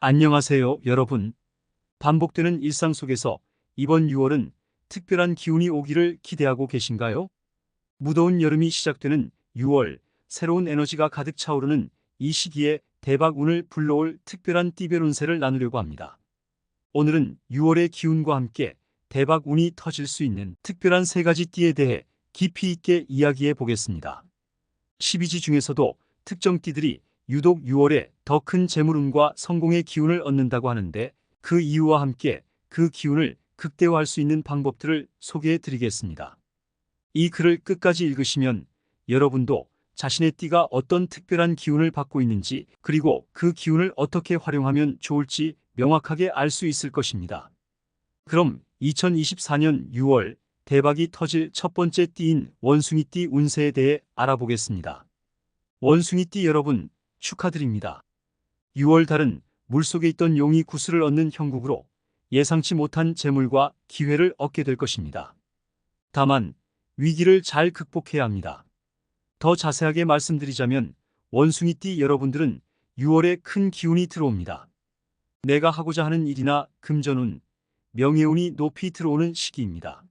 안녕하세요, 여러분. 반복되는 일상 속에서 이번 6월은 특별한 기운이 오기를 기대하고 계신가요? 무더운 여름이 시작되는 6월, 새로운 에너지가 가득 차오르는 이 시기에 대박 운을 불러올 특별한 띠별 운세를 나누려고 합니다. 오늘은 6월의 기운과 함께 대박 운이 터질 수 있는 특별한 세 가지 띠에 대해 깊이 있게 이야기해 보겠습니다. 12지 중에서도 특정 띠들이 유독 6월에 더 큰 재물운과 성공의 기운을 얻는다고 하는데, 그 이유와 함께 그 기운을 극대화할 수 있는 방법들을 소개해 드리겠습니다. 이 글을 끝까지 읽으시면 여러분도 자신의 띠가 어떤 특별한 기운을 받고 있는지, 그리고 그 기운을 어떻게 활용하면 좋을지 명확하게 알 수 있을 것입니다. 그럼 2024년 6월 대박이 터질 첫 번째 띠인 원숭이띠 운세에 대해 알아보겠습니다. 원숭이띠 여러분, 축하드립니다. 6월 달은 물속에 있던 용이 구슬을 얻는 형국으로 예상치 못한 재물과 기회를 얻게 될 것입니다. 다만 위기를 잘 극복해야 합니다. 더 자세하게 말씀드리자면, 원숭이띠 여러분들은 6월에 큰 기운이 들어옵니다. 내가 하고자 하는 일이나 금전운, 명예운이 높이 들어오는 시기입니다.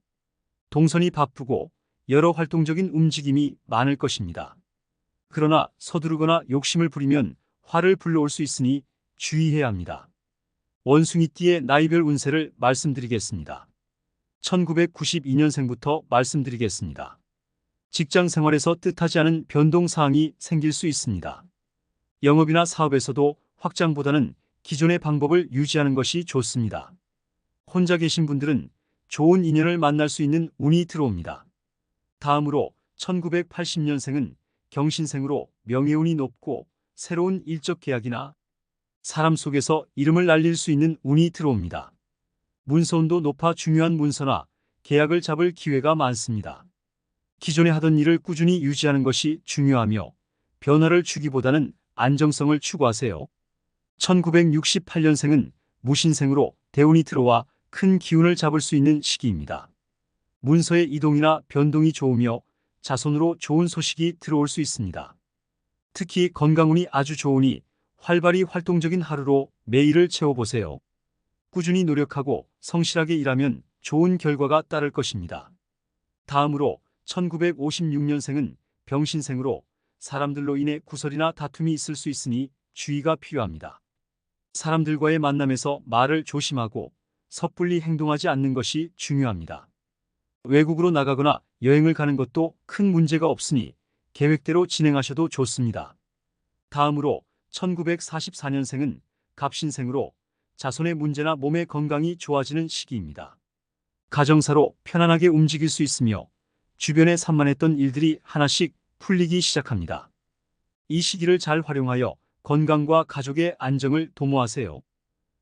동선이 바쁘고 여러 활동적인 움직임이 많을 것입니다. 그러나 서두르거나 욕심을 부리면 화를 불러올 수 있으니 주의해야 합니다. 원숭이띠의 나이별 운세를 말씀드리겠습니다. 1992년생부터 말씀드리겠습니다. 직장 생활에서 뜻하지 않은 변동사항이 생길 수 있습니다. 영업이나 사업에서도 확장보다는 기존의 방법을 유지하는 것이 좋습니다. 혼자 계신 분들은 좋은 인연을 만날 수 있는 운이 들어옵니다. 다음으로 1980년생은 경신생으로 명예운이 높고 새로운 일적 계약이나 사람 속에서 이름을 날릴 수 있는 운이 들어옵니다. 문서운도 높아 중요한 문서나 계약을 잡을 기회가 많습니다. 기존에 하던 일을 꾸준히 유지하는 것이 중요하며, 변화를 주기보다는 안정성을 추구하세요. 1968년생은 무신생으로 대운이 들어와 큰 기운을 잡을 수 있는 시기입니다. 문서의 이동이나 변동이 좋으며 자손으로 좋은 소식이 들어올 수 있습니다. 특히 건강운이 아주 좋으니 활발히 활동적인 하루로 매일을 채워보세요. 꾸준히 노력하고 성실하게 일하면 좋은 결과가 따를 것입니다. 다음으로 1956년생은 병신생으로 사람들로 인해 구설이나 다툼이 있을 수 있으니 주의가 필요합니다. 사람들과의 만남에서 말을 조심하고 섣불리 행동하지 않는 것이 중요합니다. 외국으로 나가거나 여행을 가는 것도 큰 문제가 없으니 계획대로 진행하셔도 좋습니다. 다음으로 1944년생은 갑신생으로 자손의 문제나 몸의 건강이 좋아지는 시기입니다. 가정사로 편안하게 움직일 수 있으며 주변에 산만했던 일들이 하나씩 풀리기 시작합니다. 이 시기를 잘 활용하여 건강과 가족의 안정을 도모하세요.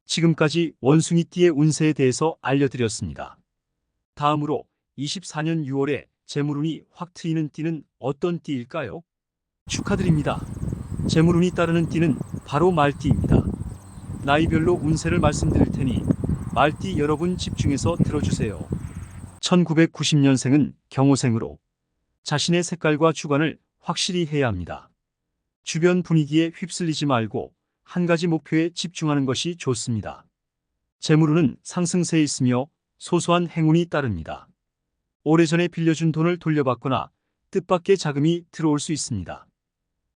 지금까지 원숭이띠의 운세에 대해서 알려드렸습니다. 다음으로 24년 6월에 재물운이 확 트이는 띠는 어떤 띠일까요? 축하드립니다. 재물운이 따르는 띠는 바로 말띠입니다. 나이별로 운세를 말씀드릴 테니 말띠 여러분 집중해서 들어주세요. 1990년생은 경호생으로 자신의 색깔과 주관을 확실히 해야 합니다. 주변 분위기에 휩쓸리지 말고 한 가지 목표에 집중하는 것이 좋습니다. 재물운은 상승세에 있으며 소소한 행운이 따릅니다. 오래전에 빌려준 돈을 돌려받거나 뜻밖의 자금이 들어올 수 있습니다.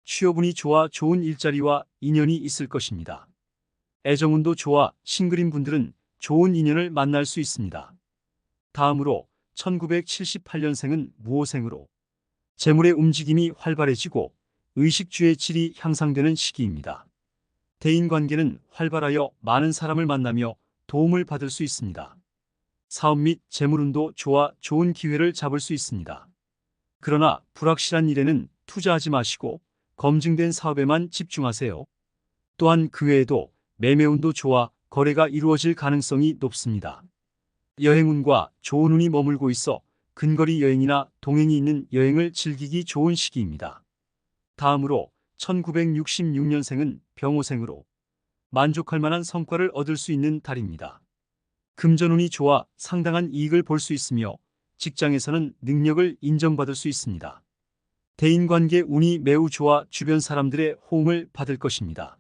취업운이 좋아 좋은 일자리와 인연이 있을 것입니다. 애정운도 좋아 싱글인 분들은 좋은 인연을 만날 수 있습니다. 다음으로 1978년생은 무호생으로 재물의 움직임이 활발해지고 의식주의 질이 향상되는 시기입니다. 대인관계는 활발하여 많은 사람을 만나며 도움을 받을 수 있습니다. 사업 및 재물운도 좋아 좋은 기회를 잡을 수 있습니다. 그러나 불확실한 일에는 투자하지 마시고 검증된 사업에만 집중하세요. 또한 그 외에도 매매운도 좋아 거래가 이루어질 가능성이 높습니다. 여행운과 좋은 운이 머물고 있어 근거리 여행이나 동행이 있는 여행을 즐기기 좋은 시기입니다. 다음으로 1966년생은 병호생으로 만족할 만한 성과를 얻을 수 있는 달입니다. 금전운이 좋아 상당한 이익을 볼 수 있으며 직장에서는 능력을 인정받을 수 있습니다. 대인관계 운이 매우 좋아 주변 사람들의 호응을 받을 것입니다.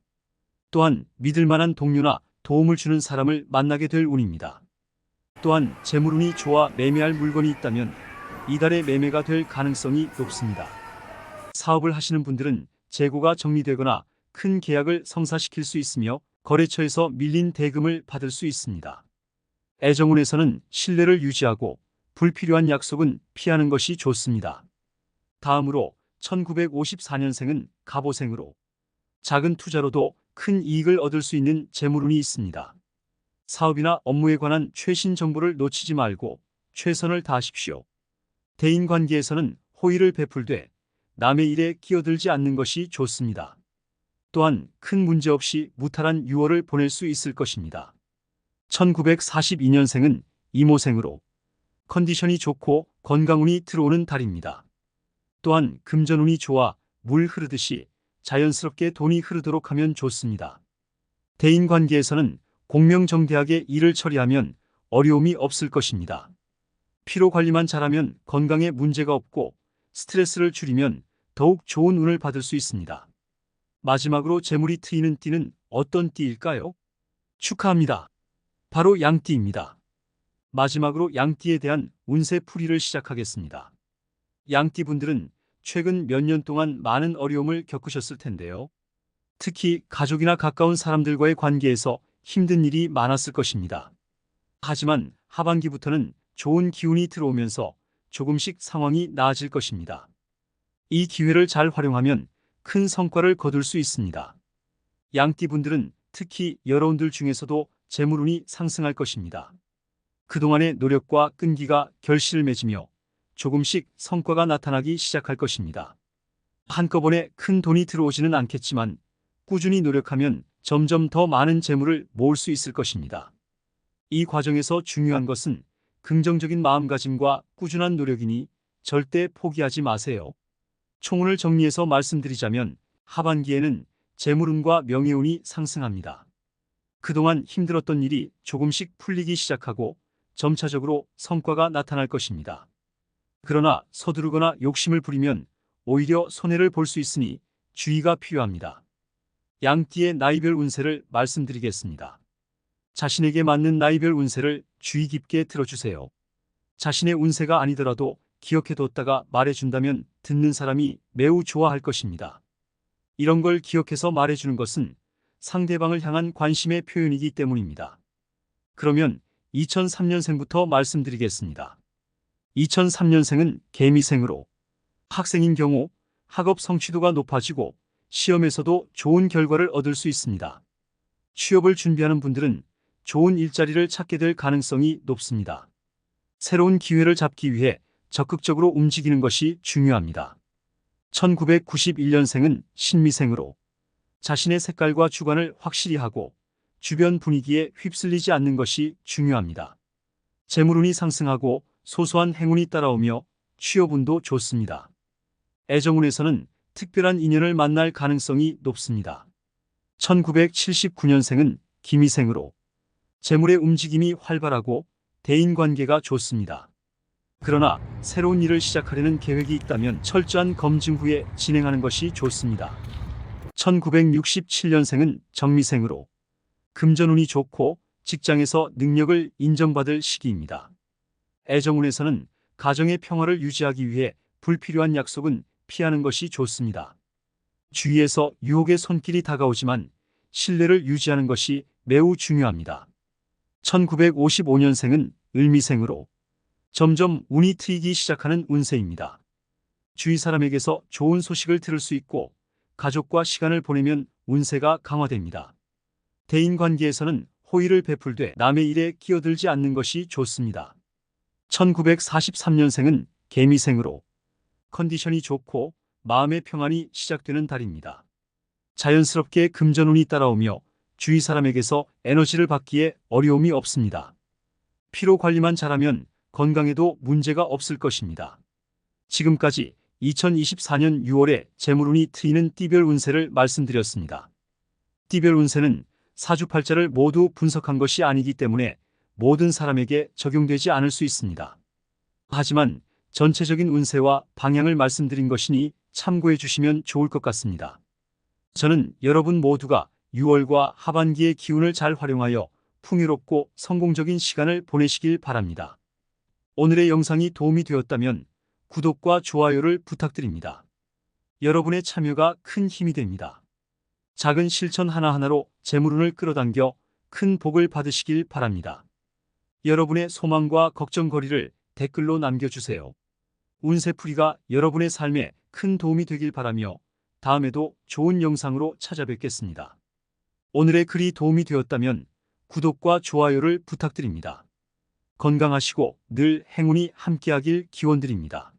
또한 믿을 만한 동료나 도움을 주는 사람을 만나게 될 운입니다. 또한 재물운이 좋아 매매할 물건이 있다면 이달에 매매가 될 가능성이 높습니다. 사업을 하시는 분들은 재고가 정리되거나 큰 계약을 성사시킬 수 있으며 거래처에서 밀린 대금을 받을 수 있습니다. 애정운에서는 신뢰를 유지하고 불필요한 약속은 피하는 것이 좋습니다. 다음으로 1954년생은 갑오생으로 작은 투자로도 큰 이익을 얻을 수 있는 재물운이 있습니다. 사업이나 업무에 관한 최신 정보를 놓치지 말고 최선을 다하십시오. 대인관계에서는 호의를 베풀되 남의 일에 끼어들지 않는 것이 좋습니다. 또한 큰 문제 없이 무탈한 6월을 보낼 수 있을 것입니다. 1942년생은 임오생으로 컨디션이 좋고 건강운이 들어오는 달입니다. 또한 금전운이 좋아 물 흐르듯이 자연스럽게 돈이 흐르도록 하면 좋습니다. 대인관계에서는 공명정대하게 일을 처리하면 어려움이 없을 것입니다. 피로관리만 잘하면 건강에 문제가 없고 스트레스를 줄이면 더욱 좋은 운을 받을 수 있습니다. 마지막으로 재물이 트이는 띠는 어떤 띠일까요? 축하합니다. 바로 양띠입니다. 마지막으로 양띠에 대한 운세 풀이를 시작하겠습니다. 양띠분들은 최근 몇 년 동안 많은 어려움을 겪으셨을 텐데요. 특히 가족이나 가까운 사람들과의 관계에서 힘든 일이 많았을 것입니다. 하지만 하반기부터는 좋은 기운이 들어오면서 조금씩 상황이 나아질 것입니다. 이 기회를 잘 활용하면 큰 성과를 거둘 수 있습니다. 양띠분들은 특히 여러분들 중에서도 재물운이 상승할 것입니다. 그동안의 노력과 끈기가 결실을 맺으며 조금씩 성과가 나타나기 시작할 것입니다. 한꺼번에 큰 돈이 들어오지는 않겠지만 꾸준히 노력하면 점점 더 많은 재물을 모을 수 있을 것입니다. 이 과정에서 중요한 것은 긍정적인 마음가짐과 꾸준한 노력이니 절대 포기하지 마세요. 총운을 정리해서 말씀드리자면 하반기에는 재물운과 명예운이 상승합니다. 그동안 힘들었던 일이 조금씩 풀리기 시작하고 점차적으로 성과가 나타날 것입니다. 그러나 서두르거나 욕심을 부리면 오히려 손해를 볼 수 있으니 주의가 필요합니다. 양띠의 나이별 운세를 말씀드리겠습니다. 자신에게 맞는 나이별 운세를 주의 깊게 들어주세요. 자신의 운세가 아니더라도 기억해뒀다가 말해준다면 듣는 사람이 매우 좋아할 것입니다. 이런 걸 기억해서 말해주는 것은 상대방을 향한 관심의 표현이기 때문입니다. 그러면 2003년생부터 말씀드리겠습니다. 2003년생은 개미생으로 학생인 경우 학업 성취도가 높아지고 시험에서도 좋은 결과를 얻을 수 있습니다. 취업을 준비하는 분들은 좋은 일자리를 찾게 될 가능성이 높습니다. 새로운 기회를 잡기 위해 적극적으로 움직이는 것이 중요합니다. 1991년생은 신미생으로 자신의 색깔과 주관을 확실히 하고 주변 분위기에 휩쓸리지 않는 것이 중요합니다. 재물운이 상승하고 소소한 행운이 따라오며 취업운도 좋습니다. 애정운에서는 특별한 인연을 만날 가능성이 높습니다. 1979년생은 김희생으로 재물의 움직임이 활발하고 대인관계가 좋습니다. 그러나 새로운 일을 시작하려는 계획이 있다면 철저한 검증 후에 진행하는 것이 좋습니다. 1967년생은 정미생으로 금전운이 좋고 직장에서 능력을 인정받을 시기입니다. 애정운에서는 가정의 평화를 유지하기 위해 불필요한 약속은 피하는 것이 좋습니다. 주위에서 유혹의 손길이 다가오지만 신뢰를 유지하는 것이 매우 중요합니다. 1955년생은 을미생으로 점점 운이 트이기 시작하는 운세입니다. 주위 사람에게서 좋은 소식을 들을 수 있고 가족과 시간을 보내면 운세가 강화됩니다. 대인관계에서는 호의를 베풀되 남의 일에 끼어들지 않는 것이 좋습니다. 1943년생은 개미생으로 컨디션이 좋고 마음의 평안이 시작되는 달입니다. 자연스럽게 금전운이 따라오며 주위 사람에게서 에너지를 받기에 어려움이 없습니다. 피로 관리만 잘하면 건강에도 문제가 없을 것입니다. 지금까지 2024년 6월에 재물운이 트이는 띠별 운세를 말씀드렸습니다. 띠별 운세는 사주팔자를 모두 분석한 것이 아니기 때문에 모든 사람에게 적용되지 않을 수 있습니다. 하지만 전체적인 운세와 방향을 말씀드린 것이니 참고해 주시면 좋을 것 같습니다. 저는 여러분 모두가 6월과 하반기의 기운을 잘 활용하여 풍요롭고 성공적인 시간을 보내시길 바랍니다. 오늘의 영상이 도움이 되었다면 구독과 좋아요를 부탁드립니다. 여러분의 참여가 큰 힘이 됩니다. 작은 실천 하나하나로 재물운을 끌어당겨 큰 복을 받으시길 바랍니다. 여러분의 소망과 걱정거리를 댓글로 남겨주세요. 운세풀이가 여러분의 삶에 큰 도움이 되길 바라며 다음에도 좋은 영상으로 찾아뵙겠습니다. 오늘의 글이 도움이 되었다면 구독과 좋아요를 부탁드립니다. 건강하시고 늘 행운이 함께하길 기원드립니다.